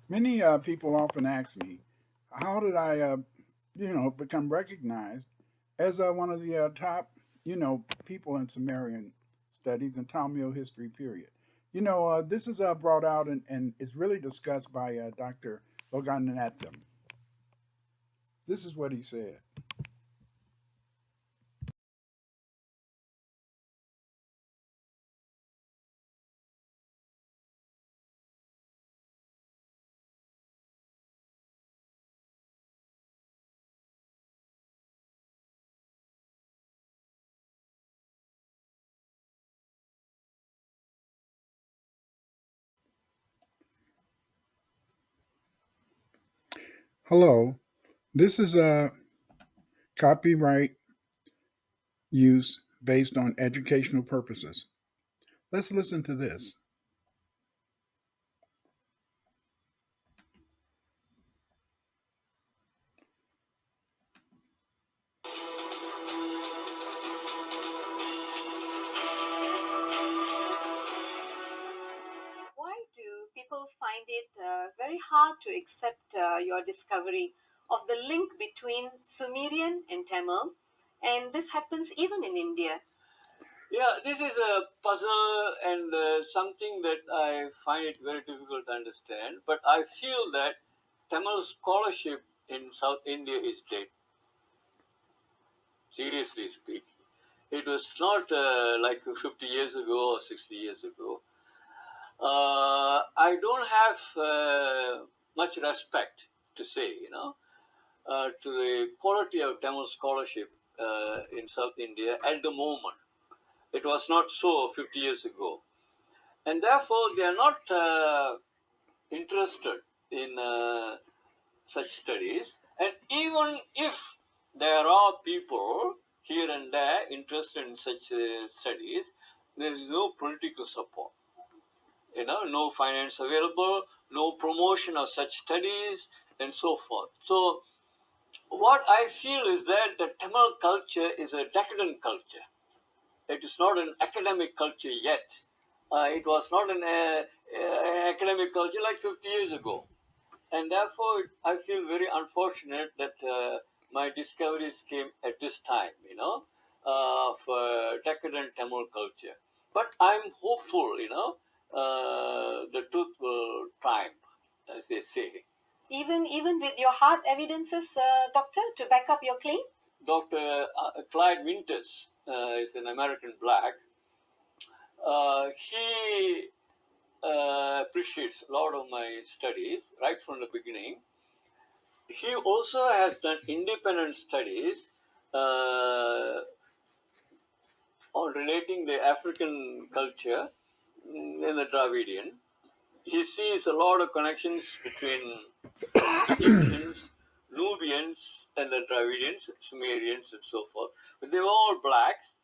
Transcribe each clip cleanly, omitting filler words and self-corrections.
Many people often ask me, how did I, become recognized as one of the top, people in Sumerian studies and Tamil history period. This is brought out and is really discussed by Dr. Loganathan. This is what he said. Hello, this is a copyright use based on educational purposes. Let's listen to this. Why do people find it very hard to accept your discovery of the link between Sumerian and Tamil? And this happens even in India. Yeah, this is a puzzle and something that I find it very difficult to understand. But I feel that Tamil scholarship in South India is dead, seriously speaking. It was not like 50 years ago or 60 years ago. I don't have much respect to say, to the quality of Tamil scholarship in South India at the moment. It was not so 50 years ago. And therefore, they are not interested in such studies. And even if there are people here and there interested in such studies, there is no political support. No finance available, no promotion of such studies, and so forth. So, what I feel is that the Tamil culture is a decadent culture. It is not an academic culture yet. It was not an academic culture like 50 years ago. And therefore, I feel very unfortunate that my discoveries came at this time, of decadent Tamil culture. But I'm hopeful, the truth will triumph, as they say. Even with your hard evidences, doctor, to back up your claim? Dr. Clyde Winters is an American black. He appreciates a lot of my studies right from the beginning. He also has done independent studies uh, on relating the African culture in the Dravidian. He sees a lot of connections between Egyptians, Nubians, and the Dravidians, Sumerians, and so forth. But they were all blacks.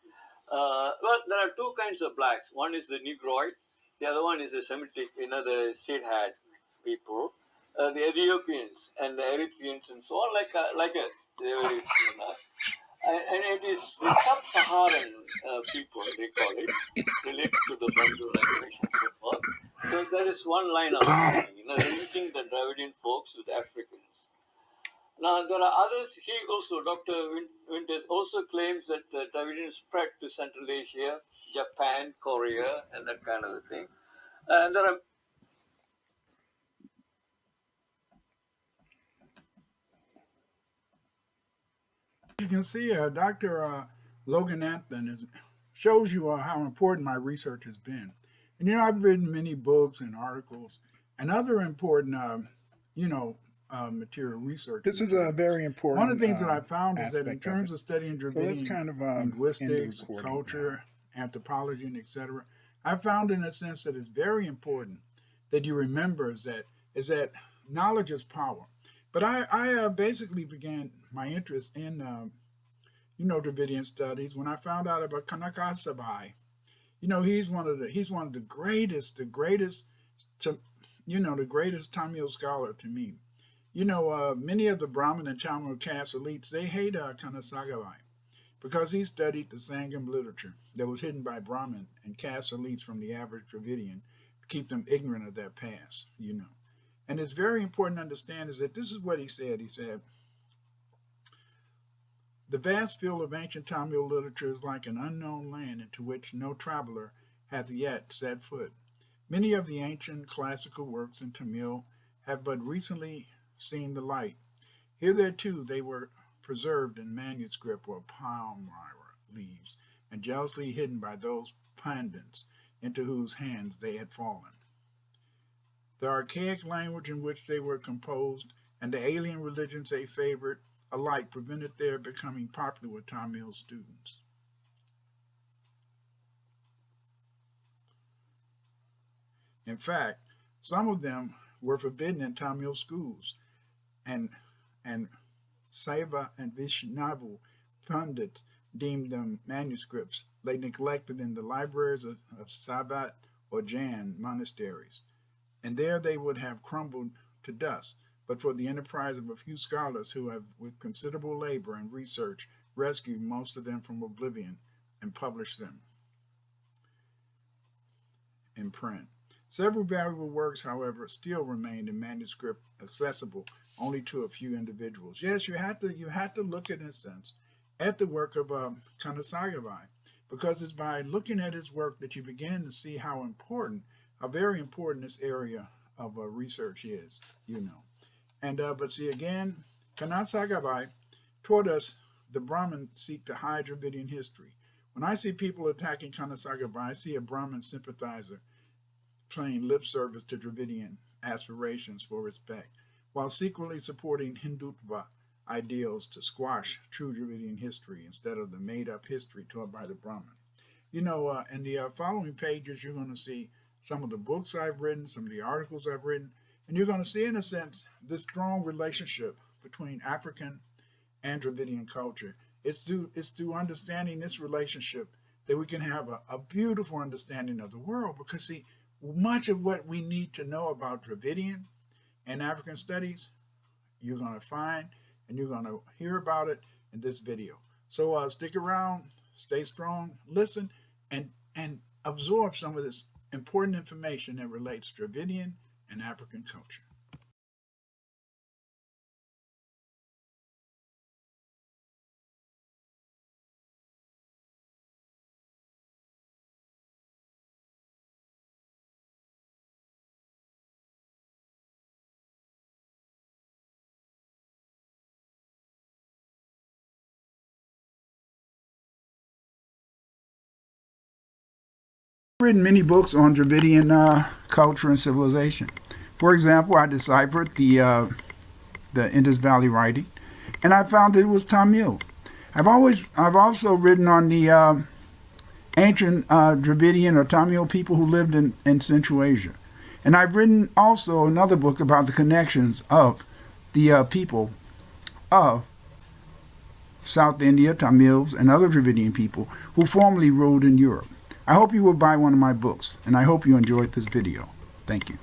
Well, there are two kinds of blacks. One is the Negroid, the other one is the Semitic, the state had people. The Ethiopians and the Eritreans and so on, like us, they were very similar. And it is the sub-Saharan people, they call it, related to the Bantu language and so forth. So there is one line of thinking, linking the Dravidian folks with Africans. Now there are others. He also, Dr. Winters, also claims that Dravidian spread to Central Asia, Japan, Korea, and that kind of a thing. And there are You can see Dr. Logan Anthony shows you how important my research has been. And I've written many books and articles and other important, material research. This is a very important. One of the things that I found is that in terms of studying Dravidian kind of linguistics, culture, anthropology, and etc., I found in a sense that it's very important that you remember is that knowledge is power. But I basically began my interest in Dravidian studies when I found out about Kanakasabai. He's one of the greatest to the greatest Tamil scholar to me. Many of the Brahmin and Tamil caste elites they hate Kanasagabai because he studied the Sangam literature that was hidden by Brahmin and caste elites from the average Dravidian to keep them ignorant of their past. And it's very important to understand is that this is what he said. He said, the vast field of ancient Tamil literature is like an unknown land into which no traveler hath yet set foot. Many of the ancient classical works in Tamil have but recently seen the light. Hitherto they were preserved in manuscript or palm leaves and jealously hidden by those pandits into whose hands they had fallen. The archaic language in which they were composed and the alien religions they favored alike prevented their becoming popular with Tamil students. In fact, some of them were forbidden in Tamil schools, and Saiva and Vaishnava pundits deemed them manuscripts they neglected in the libraries of Sabat or Jain monasteries, and there they would have crumbled to dust, but for the enterprise of a few scholars who have, with considerable labor and research, rescued most of them from oblivion and published them in print. Several valuable works, however, still remain in manuscript, accessible only to a few individuals. Yes, you had to look at, in a sense, at the work of Kanasagavai, because it's by looking at his work that you begin to see how very important this area of research is, And but see again, Kanasagavai taught us the Brahmin seek to hide Dravidian history. When I see people attacking Kanasagavai, I see a Brahmin sympathizer paying lip service to Dravidian aspirations for respect, while secretly supporting Hindutva ideals to squash true Dravidian history instead of the made-up history taught by the Brahmin. In the following pages, you're going to see some of the books I've written, some of the articles I've written, and you're going to see, in a sense, this strong relationship between African and Dravidian culture. It's through understanding this relationship that we can have a beautiful understanding of the world, because, see, much of what we need to know about Dravidian and African studies, you're going to find and you're going to hear about it in this video. So stick around, stay strong, listen, and absorb some of this important information that relates to Dravidian and African culture. I've written many books on Dravidian culture and civilization. For example, I deciphered the Indus Valley writing, and I found that it was Tamil. I've also written on the ancient Dravidian or Tamil people who lived in Central Asia, and I've written also another book about the connections of the people of South India, Tamils, and other Dravidian people who formerly ruled in Europe. I hope you will buy one of my books, and I hope you enjoyed this video. Thank you.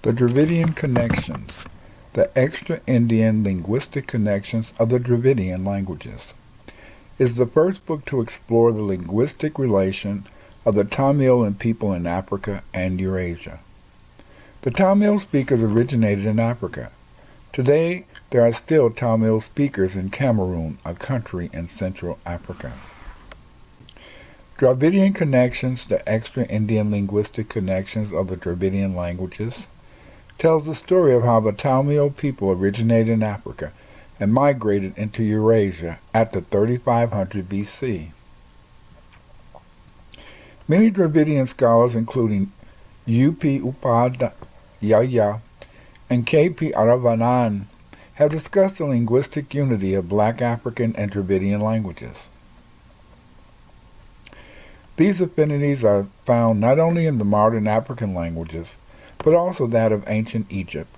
The Dravidian Connections, the Extra-Indian Linguistic Connections of the Dravidian Languages, is the first book to explore the linguistic relation of the Tamil and people in Africa and Eurasia. The Tamil speakers originated in Africa. Today, there are still Tamil speakers in Cameroon, a country in Central Africa. Dravidian Connections, the Extra-Indian Linguistic Connections of the Dravidian Languages, tells the story of how the Tamil people originated in Africa and migrated into Eurasia at the 3500 BC. Many Dravidian scholars, including U.P. Upadhyaya and K.P. Aravanan, have discussed the linguistic unity of Black African and Dravidian languages. These affinities are found not only in the modern African languages, but also that of ancient Egypt.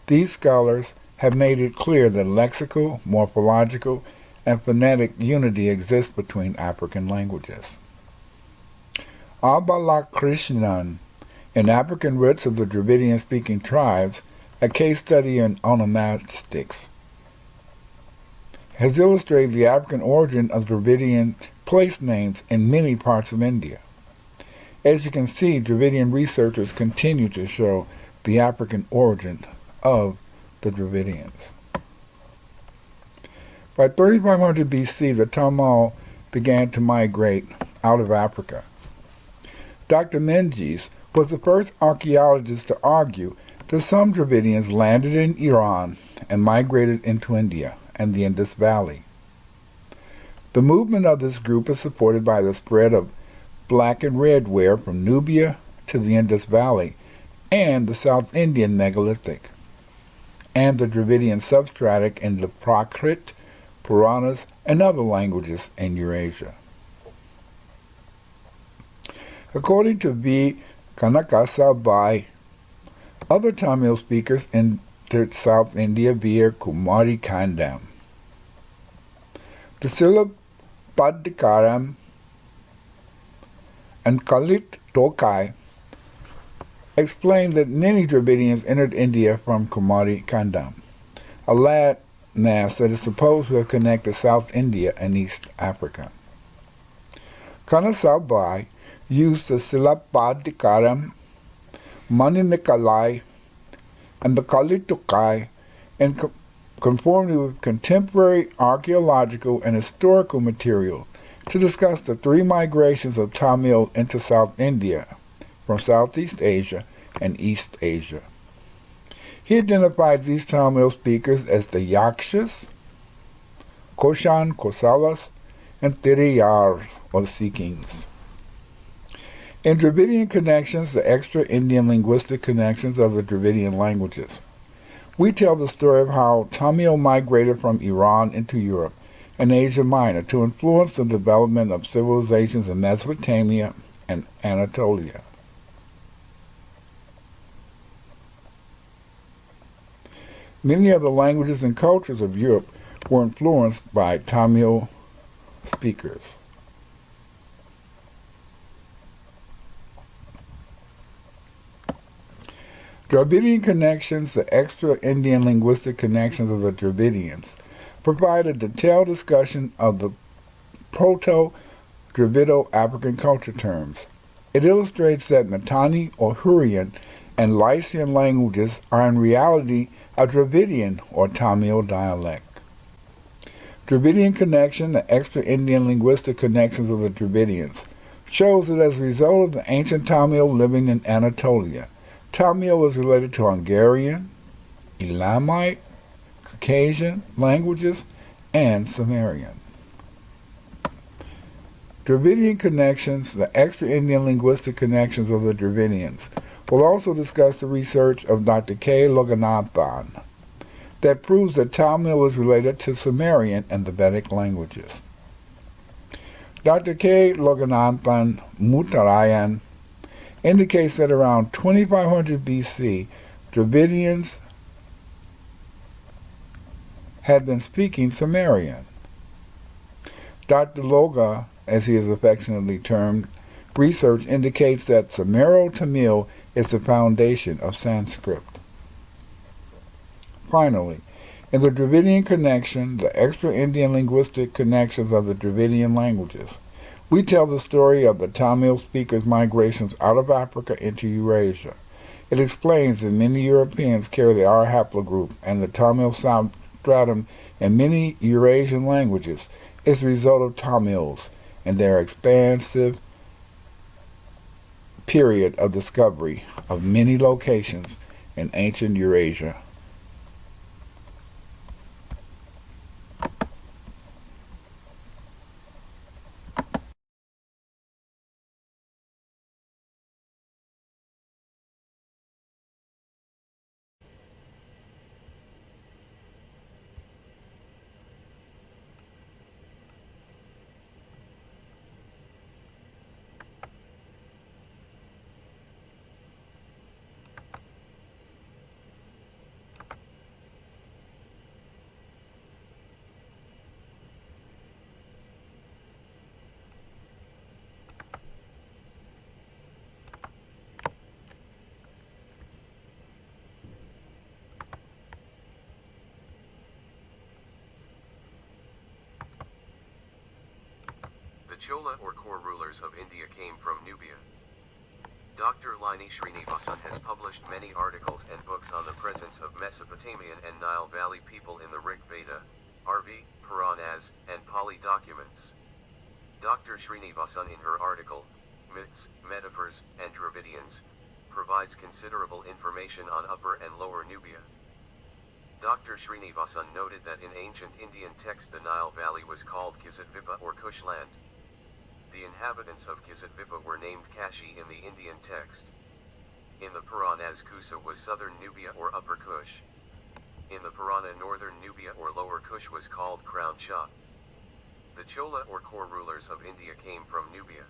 These scholars have made it clear that lexical, morphological, and phonetic unity exists between African languages. Abalakrishnan, in African Roots of the Dravidian-speaking tribes, a case study in onomastics, has illustrated the African origin of Dravidian place names in many parts of India. As you can see, Dravidian researchers continue to show the African origin of the Dravidians. By 3500 BC, the Tamil began to migrate out of Africa. Dr. Menzies was the first archaeologist to argue that some Dravidians landed in Iran and migrated into India and the Indus Valley. The movement of this group is supported by the spread of black and red ware from Nubia to the Indus Valley and the South Indian megalithic, and the Dravidian substratic in the Prakrit, Puranas, and other languages in Eurasia. According to V. Kanakasabai, other Tamil speakers entered South India via Kumari Kandam. The syllable Padikaram and Kalit Tokai explain that many Dravidians entered India from Kumari Kandam, a land mass that is supposed to have connected South India and East Africa. Kanasabai used the Silapadikaram, Maninikalai, and the Kalitokai in conformity with contemporary archaeological and historical material to discuss the three migrations of Tamil into South India from Southeast Asia and East Asia. He identified these Tamil speakers as the Yakshas, Koshan, Kosalas, and Tiriyars, or Sea Kings. In Dravidian Connections, the extra-Indian linguistic connections of the Dravidian languages, we tell the story of how Tamil migrated from Iran into Europe and Asia Minor to influence the development of civilizations in Mesopotamia and Anatolia. Many of the languages and cultures of Europe were influenced by Tamil speakers. Dravidian Connections, the extra-Indian linguistic connections of the Dravidians, provide a detailed discussion of the Proto-Dravido-African culture terms. It illustrates that Mitanni or Hurrian and Lycian languages are in reality a Dravidian or Tamil dialect. Dravidian Connection, the extra-Indian linguistic connections of the Dravidians, shows that as a result of the ancient Tamil living in Anatolia, Tamil is related to Hungarian, Elamite, Caucasian languages, and Sumerian. Dravidian Connections, the extra-Indian linguistic connections of the Dravidians, will also discuss the research of Dr. K. Loganathan that proves that Tamil is related to Sumerian and the Vedic languages. Dr. K. Loganathan Muttarayan indicates that around 2500 BC, Dravidians had been speaking Sumerian. Dr. Loga, as he is affectionately termed, research indicates that Sumero-Tamil is the foundation of Sanskrit. Finally, in the Dravidian Connection, the extra-Indian linguistic connections of the Dravidian languages, we tell the story of the Tamil speakers' migrations out of Africa into Eurasia. It explains that many Europeans carry the R haplogroup, and the Tamil substratum in many Eurasian languages is the result of Tamils and their expansive period of discovery of many locations in ancient Eurasia. Chola or core rulers of India came from Nubia. Dr. Laini Srinivasan has published many articles and books on the presence of Mesopotamian and Nile Valley people in the Rig Veda, RV, Puranas, and Pali documents. Dr. Srinivasan in her article, Myths, Metaphors, and Dravidians, provides considerable information on Upper and Lower Nubia. Dr. Srinivasan noted that in ancient Indian text the Nile Valley was called Kisatvipa or Kush land. The inhabitants of Kisatvipa were named Kashi in the Indian text. In the Puranas Kusa was southern Nubia or Upper Kush. In the Purana northern Nubia or Lower Kush was called Crown Shah. The Chola or core rulers of India came from Nubia.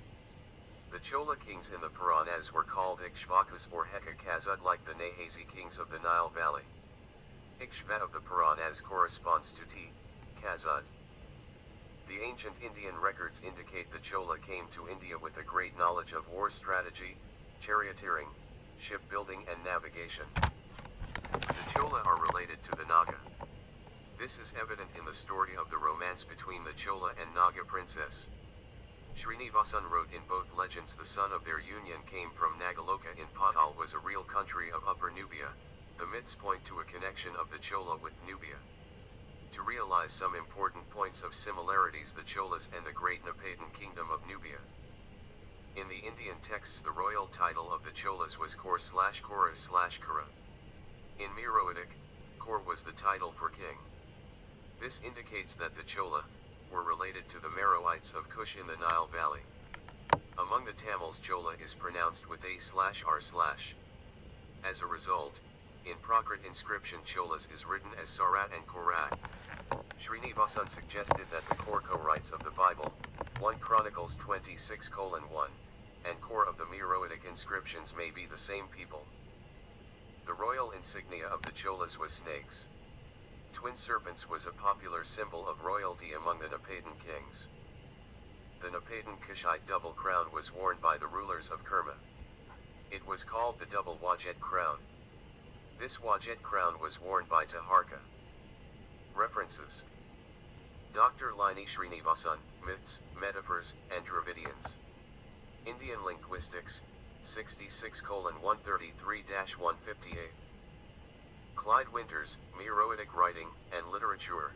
The Chola kings in the Puranas were called Ikshvakus or Heka Kazud like the Nahasi kings of the Nile Valley. Ikshva of the Puranas corresponds to T. Kazud. The ancient Indian records indicate the Chola came to India with a great knowledge of war strategy, charioteering, shipbuilding and navigation. The Chola are related to the Naga. This is evident in the story of the romance between the Chola and Naga princess. Srinivasan wrote in both legends the son of their union came from Nagaloka in Patal was a real country of Upper Nubia. The myths point to a connection of the Chola with Nubia. To realize some important points of similarities, the Cholas and the great Napadan kingdom of Nubia. In the Indian texts the royal title of the Cholas was Kor/Kora/Kura. In Meroitic, Kor was the title for king. This indicates that the Chola were related to the Meroites of Kush in the Nile Valley. Among the Tamils Chola is pronounced with A/R/. As a result, in Prakrit inscription Cholas is written as Sarat and Korat. Srinivasan suggested that the Kor-Rites of the Bible, 1 Chronicles 26:1, and Kor of the Meroitic inscriptions may be the same people. The royal insignia of the Cholas was snakes. Twin serpents was a popular symbol of royalty among the Napadan kings. The Napadan Kushite double crown was worn by the rulers of Kerma. It was called the double Wajet crown. This Wajet crown was worn by Taharka. References: Dr. Laini Srinivasan, Myths, Metaphors, and Dravidians. Indian Linguistics, 66:133-158. Clyde Winters, Meroitic Writing and Literature,